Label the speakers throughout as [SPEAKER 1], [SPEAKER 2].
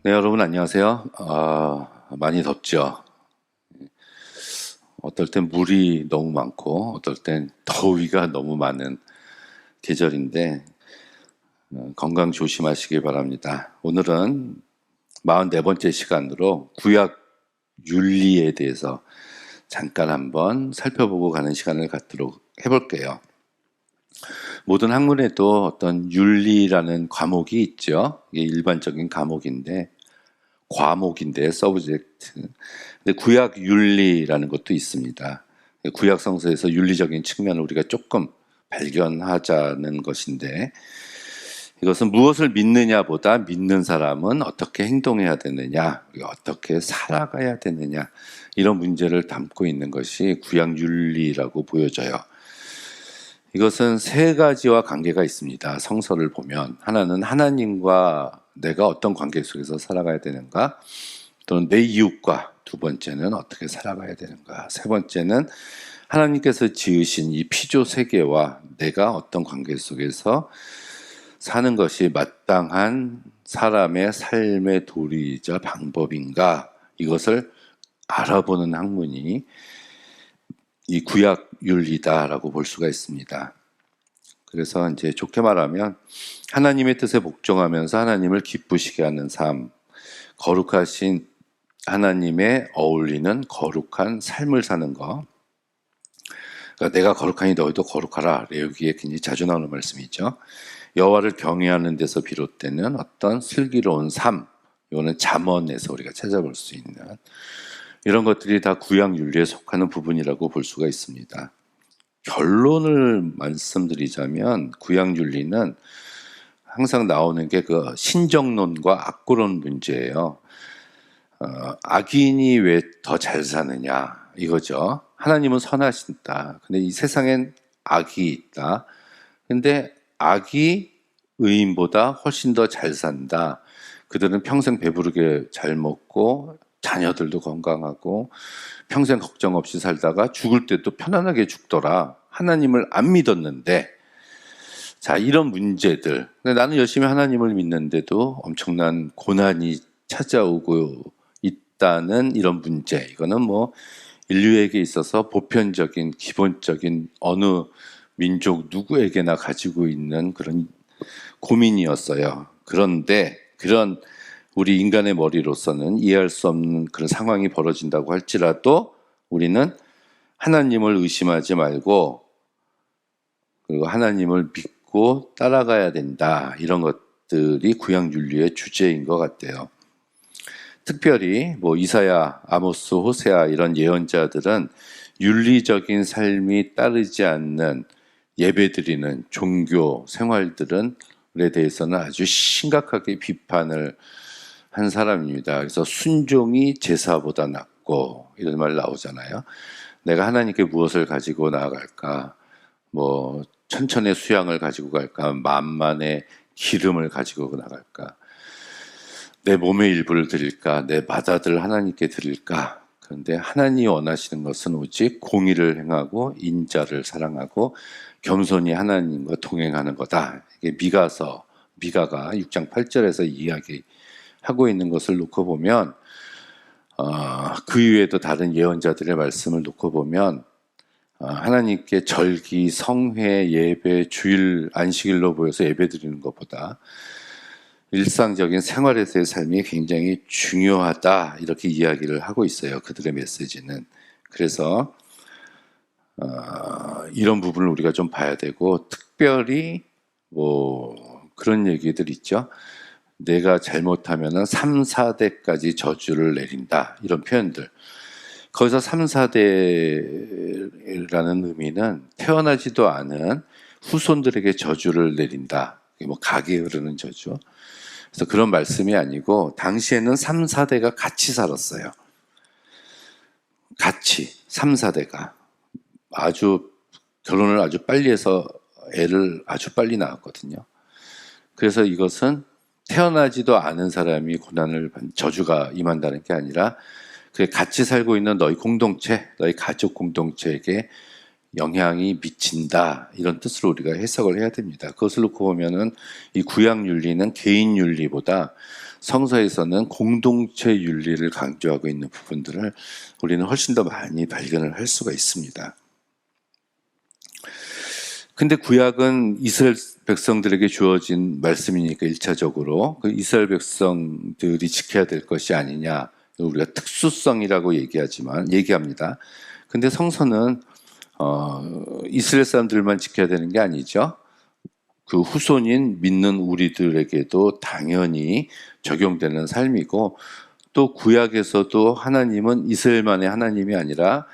[SPEAKER 1] 네, 여러분 안녕하세요. 많이 덥죠. 어떨 땐 물이 너무 많고, 어떨 땐 더위가 너무 많은 계절인데, 건강 조심하시기 바랍니다. 오늘은 44번째 시간으로 구약 윤리에 대해서 잠깐 한번 살펴보고 가는 시간을 갖도록 해볼게요. 모든 학문에도 어떤 윤리라는 과목이 있죠. 이게 일반적인 과목인데 서브젝트. 근데 구약 윤리라는 것도 있습니다. 구약 성서에서 윤리적인 측면을 우리가 조금 발견하자는 것인데, 이것은 무엇을 믿느냐보다 믿는 사람은 어떻게 행동해야 되느냐, 우리가 어떻게 살아가야 되느냐, 이런 문제를 담고 있는 것이 구약 윤리라고 보여져요. 이것은 세 가지와 관계가 있습니다. 성서를 보면 하나는 하나님과 내가 어떤 관계 속에서 살아가야 되는가, 또는 내 이웃과, 두 번째는 어떻게 살아가야 되는가, 세 번째는 하나님께서 지으신 이 피조 세계와 내가 어떤 관계 속에서 사는 것이 마땅한 사람의 삶의 도리이자 방법인가, 이것을 알아보는 학문이 이 구약 윤리다라고 볼 수가 있습니다. 그래서 이제 좋게 말하면 하나님의 뜻에 복종하면서 하나님을 기쁘시게 하는 삶, 거룩하신 하나님에 어울리는 거룩한 삶을 사는 것. 그러니까 내가 거룩하니 너희도 거룩하라. 여기에 굉장히 자주 나오는 말씀이죠. 여호와를 경외하는 데서 비롯되는 어떤 슬기로운 삶, 이거는 잠언에서 우리가 찾아볼 수 있는 이런 것들이 다 구약 윤리에 속하는 부분이라고 볼 수가 있습니다. 결론을 말씀드리자면 구약 윤리는 항상 나오는 게 그 신정론과 악고론 문제예요. 악인이 왜 더 잘 사느냐 이거죠. 하나님은 선하신다. 근데 이 세상엔 악이 있다. 근데 악이 의인보다 훨씬 더 잘 산다. 그들은 평생 배부르게 잘 먹고 자녀들도 건강하고 평생 걱정 없이 살다가 죽을 때도 편안하게 죽더라. 하나님을 안 믿었는데, 자, 이런 문제들. 근데 나는 열심히 하나님을 믿는데도 엄청난 고난이 찾아오고 있다는 이런 문제. 이거는 뭐 인류에게 있어서 보편적인, 기본적인 어느 민족 누구에게나 가지고 있는 그런 고민이었어요. 그런데 그런 우리 인간의 머리로서는 이해할 수 없는 그런 상황이 벌어진다고 할지라도 우리는 하나님을 의심하지 말고, 그리고 하나님을 믿고 따라가야 된다. 이런 것들이 구약 윤리의 주제인 것 같아요. 특별히 뭐 이사야, 아모스, 호세아 이런 예언자들은 윤리적인 삶이 따르지 않는 예배드리는 종교 생활들에 대해서는 아주 심각하게 비판을 한 사람입니다. 그래서 순종이 제사보다 낫고 이런 말 나오잖아요. 내가 하나님께 무엇을 가지고 나아갈까? 뭐 천천의 수양을 가지고 갈까? 만만의 기름을 가지고 나갈까? 내 몸의 일부를 드릴까? 내 맏아들 하나님께 드릴까? 그런데 하나님이 원하시는 것은 오직 공의를 행하고 인자를 사랑하고 겸손히 하나님과 동행하는 거다. 이게 미가가 6장 8절에서 이야기하고 있는 것을 놓고 보면, 그 이외에도 다른 예언자들의 말씀을 놓고 보면, 하나님께 절기, 성회, 예배, 주일, 안식일로 보여서 예배 드리는 것보다 일상적인 생활에서의 삶이 굉장히 중요하다, 이렇게 이야기를 하고 있어요. 그들의 메시지는. 그래서 이런 부분을 우리가 좀 봐야 되고, 특별히 뭐 그런 얘기들 있죠. 내가 잘못하면 3, 4대까지 저주를 내린다, 이런 표현들. 거기서 3, 4대라는 의미는 태어나지도 않은 후손들에게 저주를 내린다. 뭐 각에 흐르는 저주. 그래서 그런 말씀이 아니고, 당시에는 3, 4대가 같이 살았어요. 같이 3, 4대가 결혼을 아주 빨리 해서 애를 아주 빨리 낳았거든요. 그래서 이것은 태어나지도 않은 사람이 저주가 임한다는 게 아니라, 같이 살고 있는 너희 공동체, 너희 가족 공동체에게 영향이 미친다, 이런 뜻으로 우리가 해석을 해야 됩니다. 그것을 놓고 보면은 이 구약 윤리는 개인 윤리보다 성서에서는 공동체 윤리를 강조하고 있는 부분들을 우리는 훨씬 더 많이 발견을 할 수가 있습니다. 근데 구약은 이스라엘 백성들에게 주어진 말씀이니까 1차적으로 그 이스라엘 백성들이 지켜야 될 것이 아니냐, 우리가 특수성이라고 얘기합니다. 근데 성서는 이스라엘 사람들만 지켜야 되는 게 아니죠. 그 후손인 믿는 우리들에게도 당연히 적용되는 삶이고, 또 구약에서도 하나님은 이스라엘만의 하나님이 아니라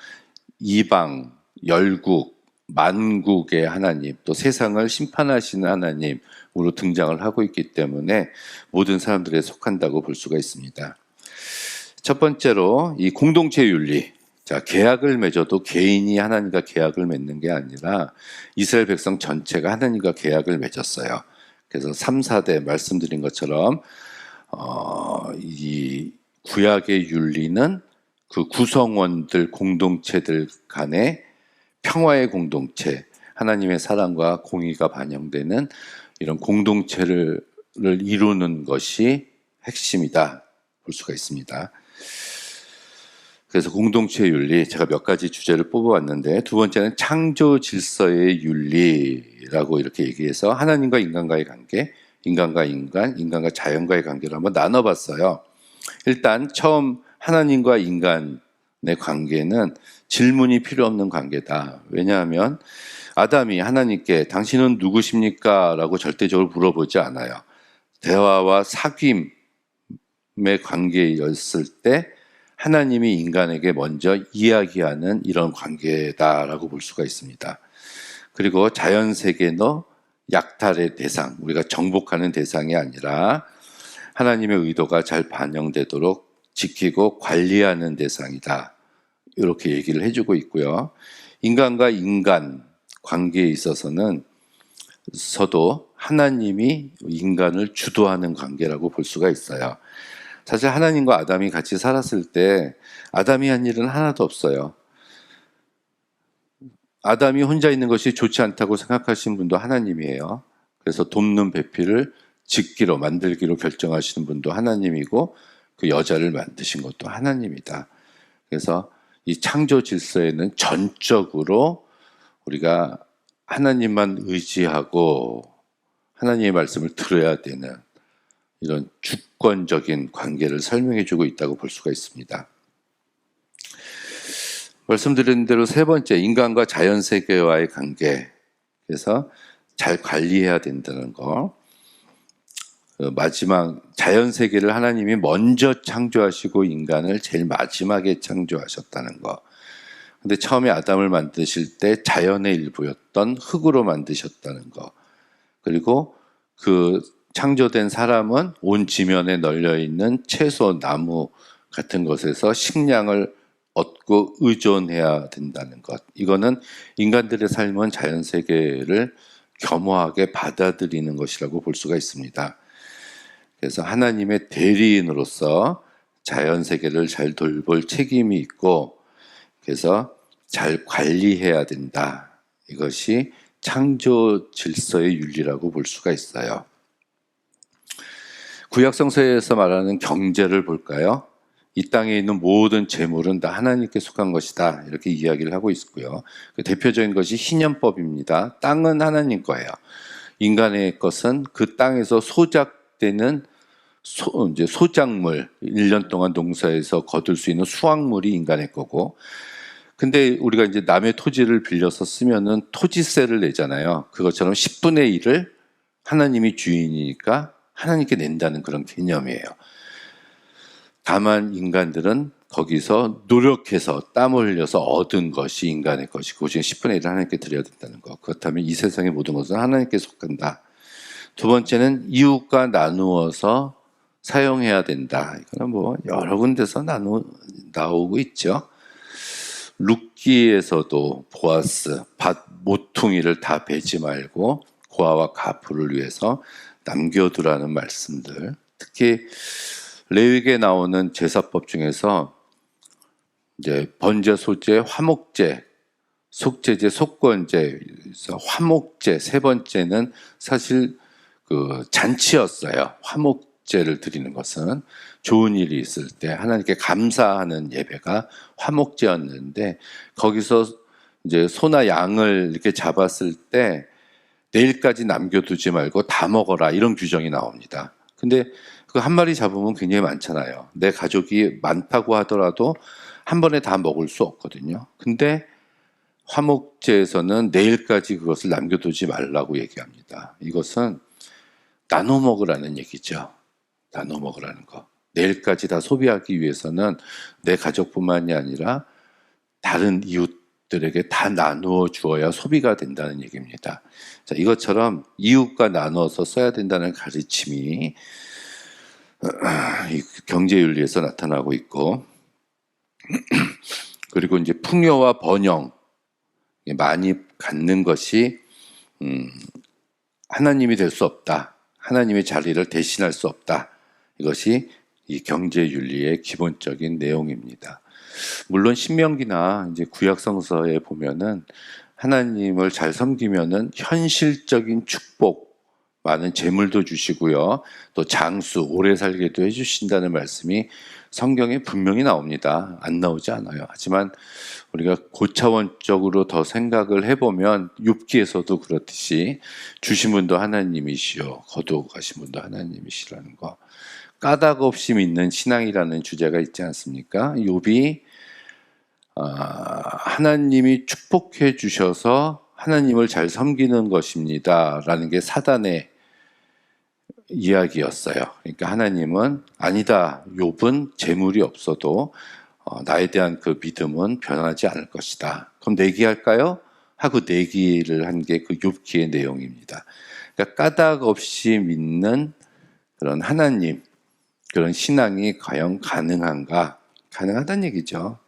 [SPEAKER 1] 이방, 열국, 만국의 하나님, 또 세상을 심판하시는 하나님으로 등장을 하고 있기 때문에 모든 사람들에 속한다고 볼 수가 있습니다. 첫 번째로 이 공동체 윤리. 자, 계약을 맺어도 개인이 하나님과 계약을 맺는 게 아니라 이스라엘 백성 전체가 하나님과 계약을 맺었어요. 그래서 3, 4대 말씀드린 것처럼 이 구약의 윤리는 그 구성원들 공동체들 간의 평화의 공동체, 하나님의 사랑과 공의가 반영되는 이런 공동체를 이루는 것이 핵심이다 볼 수가 있습니다. 그래서 공동체 윤리, 제가 몇 가지 주제를 뽑아왔는데, 두 번째는 창조 질서의 윤리라고 이렇게 얘기해서 하나님과 인간과의 관계, 인간과 인간, 인간과 자연과의 관계를 한번 나눠봤어요. 일단 처음 하나님과 인간의 관계는 질문이 필요 없는 관계다. 왜냐하면 아담이 하나님께 당신은 누구십니까? 라고 절대적으로 물어보지 않아요. 대화와 사귐의 관계였을 때 하나님이 인간에게 먼저 이야기하는 이런 관계다라고 볼 수가 있습니다. 그리고 자연세계도 약탈의 대상, 우리가 정복하는 대상이 아니라 하나님의 의도가 잘 반영되도록 지키고 관리하는 대상이다. 이렇게 얘기를 해주고 있고요. 인간과 인간 관계에 있어서는 서도 하나님이 인간을 주도하는 관계라고 볼 수가 있어요. 사실 하나님과 아담이 같이 살았을 때 아담이 한 일은 하나도 없어요. 아담이 혼자 있는 것이 좋지 않다고 생각하시는 분도 하나님이에요. 그래서 돕는 배필을 짓기로 만들기로 결정하시는 분도 하나님이고, 그 여자를 만드신 것도 하나님이다. 그래서 이 창조 질서에는 전적으로 우리가 하나님만 의지하고 하나님의 말씀을 들어야 되는 이런 주권적인 관계를 설명해주고 있다고 볼 수가 있습니다. 말씀드린 대로 세 번째, 인간과 자연세계와의 관계. 그래서 잘 관리해야 된다는 거. 마지막, 자연세계를 하나님이 먼저 창조하시고 인간을 제일 마지막에 창조하셨다는 거. 근데 처음에 아담을 만드실 때 자연의 일부였던 흙으로 만드셨다는 거. 그리고 그 창조된 사람은 온 지면에 널려있는 채소, 나무 같은 것에서 식량을 얻고 의존해야 된다는 것. 이거는 인간들의 삶은 자연세계를 겸허하게 받아들이는 것이라고 볼 수가 있습니다. 그래서 하나님의 대리인으로서 자연세계를 잘 돌볼 책임이 있고, 그래서 잘 관리해야 된다. 이것이 창조 질서의 윤리라고 볼 수가 있어요. 구약 성서에서 말하는 경제를 볼까요? 이 땅에 있는 모든 재물은 다 하나님께 속한 것이다. 이렇게 이야기를 하고 있고요. 그 대표적인 것이 신연법입니다. 땅은 하나님 거예요. 인간의 것은 그 땅에서 소작되는 소작물, 1년 동안 농사에서 거둘 수 있는 수확물이 인간의 거고, 근데 우리가 이제 남의 토지를 빌려서 쓰면은 토지세를 내잖아요. 그것처럼 10분의 1을 하나님이 주인이니까 하나님께 낸다는 그런 개념이에요. 다만 인간들은 거기서 노력해서 땀을 흘려서 얻은 것이 인간의 것이고, 그 중에 10분의 1을 하나님께 드려야 된다는 거. 그렇다면 이 세상의 모든 것은 하나님께 속한다. 두 번째는 이웃과 나누어서 사용해야 된다. 이거는 뭐 여러 군데서 나오고 있죠. 룻기에서도 보아스, 밭 모퉁이를 다 베지 말고 고아와 가부를 위해서 남겨두라는 말씀들. 특히 레위기에 나오는 제사법 중에서 이제 번제, 소제, 화목제, 속제제, 속건제, 화목제 세 번째는 사실 그 잔치였어요. 화목제를 드리는 것은 좋은 일이 있을 때 하나님께 감사하는 예배가 화목제였는데, 거기서 이제 소나 양을 이렇게 잡았을 때 내일까지 남겨두지 말고 다 먹어라, 이런 규정이 나옵니다. 근데 그 한 마리 잡으면 굉장히 많잖아요. 내 가족이 많다고 하더라도 한 번에 다 먹을 수 없거든요. 근데 화목제에서는 내일까지 그것을 남겨두지 말라고 얘기합니다. 이것은 나눠 먹으라는 얘기죠. 나눠 먹으라는 거. 내일까지 다 소비하기 위해서는 내 가족뿐만이 아니라 다른 이웃들에게 다 나누어 주어야 소비가 된다는 얘기입니다. 자, 이것처럼 이웃과 나눠서 써야 된다는 가르침이 경제윤리에서 나타나고 있고, 그리고 이제 풍요와 번영, 많이 갖는 것이 하나님이 될 수 없다. 하나님의 자리를 대신할 수 없다. 이것이 이 경제윤리의 기본적인 내용입니다. 물론 신명기나 이제 구약성서에 보면은 하나님을 잘 섬기면은 현실적인 축복, 많은 재물도 주시고요, 또 장수, 오래 살게도 해주신다는 말씀이 성경에 분명히 나옵니다. 안 나오지 않아요. 하지만 우리가 고차원적으로 더 생각을 해보면 욥기에서도 그렇듯이 주신 분도 하나님이시요 거두어 가신 분도 하나님이시라는 거, 까닭 없이 믿는 신앙이라는 주제가 있지 않습니까? 욥이 하나님이 축복해 주셔서 하나님을 잘 섬기는 것입니다 라는 게 사단의 이야기였어요. 그러니까 하나님은 아니다, 욥은 재물이 없어도 나에 대한 그 믿음은 변하지 않을 것이다. 그럼 내기할까요? 하고 내기를 한 게 그 욥기의 내용입니다. 그러니까 까닭 없이 믿는 그런 하나님, 그런 신앙이 과연 가능한가? 가능하다는 얘기죠.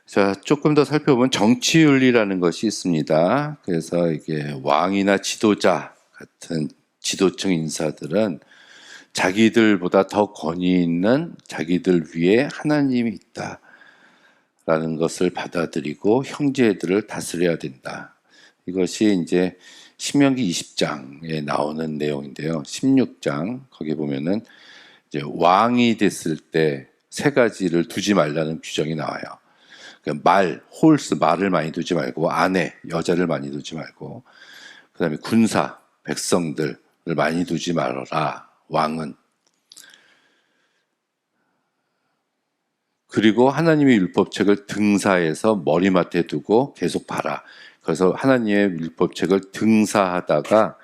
[SPEAKER 1] 자, 조금 더 살펴보면 정치윤리라는 것이 있습니다. 그래서 이게 왕이나 지도자 같은 지도층 인사들은 자기들보다 더 권위 있는 자기들 위에 하나님이 있다라는 것을 받아들이고 형제들을 다스려야 된다. 이것이 이제 신명기 20장에 나오는 내용인데요. 16장 거기 보면은 이제 왕이 됐을 때 세 가지를 두지 말라는 규정이 나와요. 말, 홀스, 말을 많이 두지 말고, 아내, 여자를 많이 두지 말고, 그 다음에 군사, 백성들을 많이 두지 말아라, 왕은. 그리고 하나님의 율법책을 등사해서 머리맡에 두고 계속 봐라. 그래서 하나님의 율법책을 등사하다가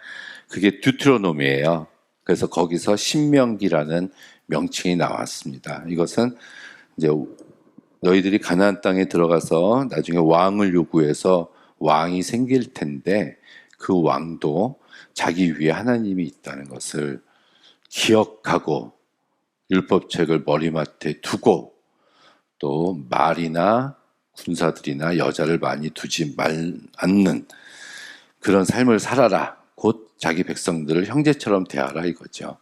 [SPEAKER 1] 그게 듀트로노미예요. 그래서 거기서 신명기라는 명칭이 나왔습니다. 이것은 이제 너희들이 가나안 땅에 들어가서 나중에 왕을 요구해서 왕이 생길 텐데 그 왕도 자기 위에 하나님이 있다는 것을 기억하고 율법책을 머리맡에 두고 또 말이나 군사들이나 여자를 많이 두지 않는 그런 삶을 살아라. 곧 자기 백성들을 형제처럼 대하라 이거죠.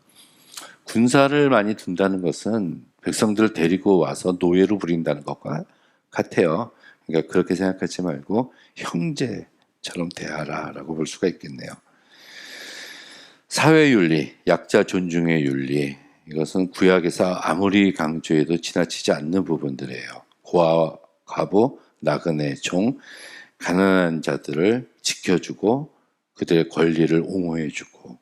[SPEAKER 1] 군사를 많이 둔다는 것은 백성들을 데리고 와서 노예로 부린다는 것과 같아요. 그러니까 그렇게 생각하지 말고 형제처럼 대하라라고 볼 수가 있겠네요. 사회윤리, 약자 존중의 윤리, 이것은 구약에서 아무리 강조해도 지나치지 않는 부분들이에요. 고아, 과부, 나그네, 종, 가난한 자들을 지켜주고 그들의 권리를 옹호해주고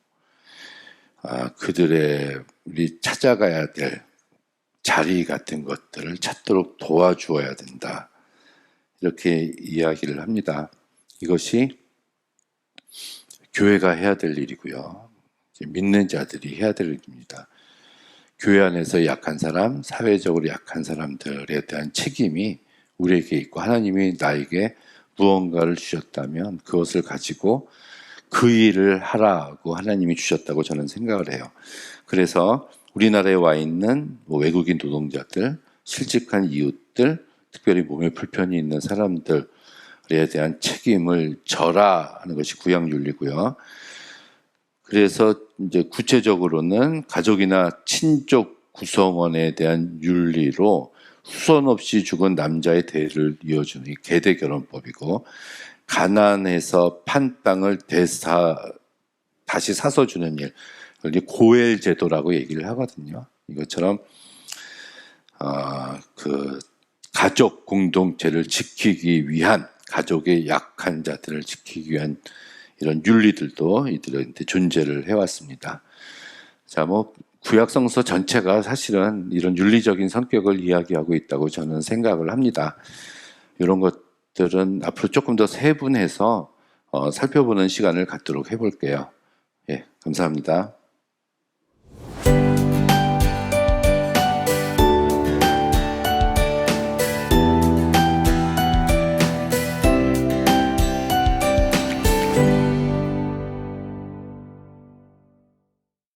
[SPEAKER 1] 그들의 우리 찾아가야 될 자리 같은 것들을 찾도록 도와주어야 된다. 이렇게 이야기를 합니다. 이것이 교회가 해야 될 일이고요. 믿는 자들이 해야 될 일입니다. 교회 안에서 약한 사람, 사회적으로 약한 사람들에 대한 책임이 우리에게 있고 하나님이 나에게 무언가를 주셨다면 그것을 가지고 그 일을 하라고 하나님이 주셨다고 저는 생각을 해요. 그래서 우리나라에 와 있는 외국인 노동자들, 실직한 이웃들, 특별히 몸에 불편이 있는 사람들에 대한 책임을 져라 하는 것이 구약윤리고요. 그래서 이제 구체적으로는 가족이나 친족 구성원에 대한 윤리로 후손 없이 죽은 남자의 대를 이어주는 계대결혼법이고, 가난해서 판 땅을 다시 사서 주는 일, 그걸 이제 고엘 제도라고 얘기를 하거든요. 이것처럼 그 가족 공동체를 지키기 위한, 가족의 약한 자들을 지키기 위한 이런 윤리들도 이들한테 존재를 해왔습니다. 자, 뭐 구약 성서 전체가 사실은 이런 윤리적인 성격을 이야기하고 있다고 저는 생각을 합니다. 이런 것들은 앞으로 조금 더 세분해서 살펴보는 시간을 갖도록 해볼게요. 예, 감사합니다.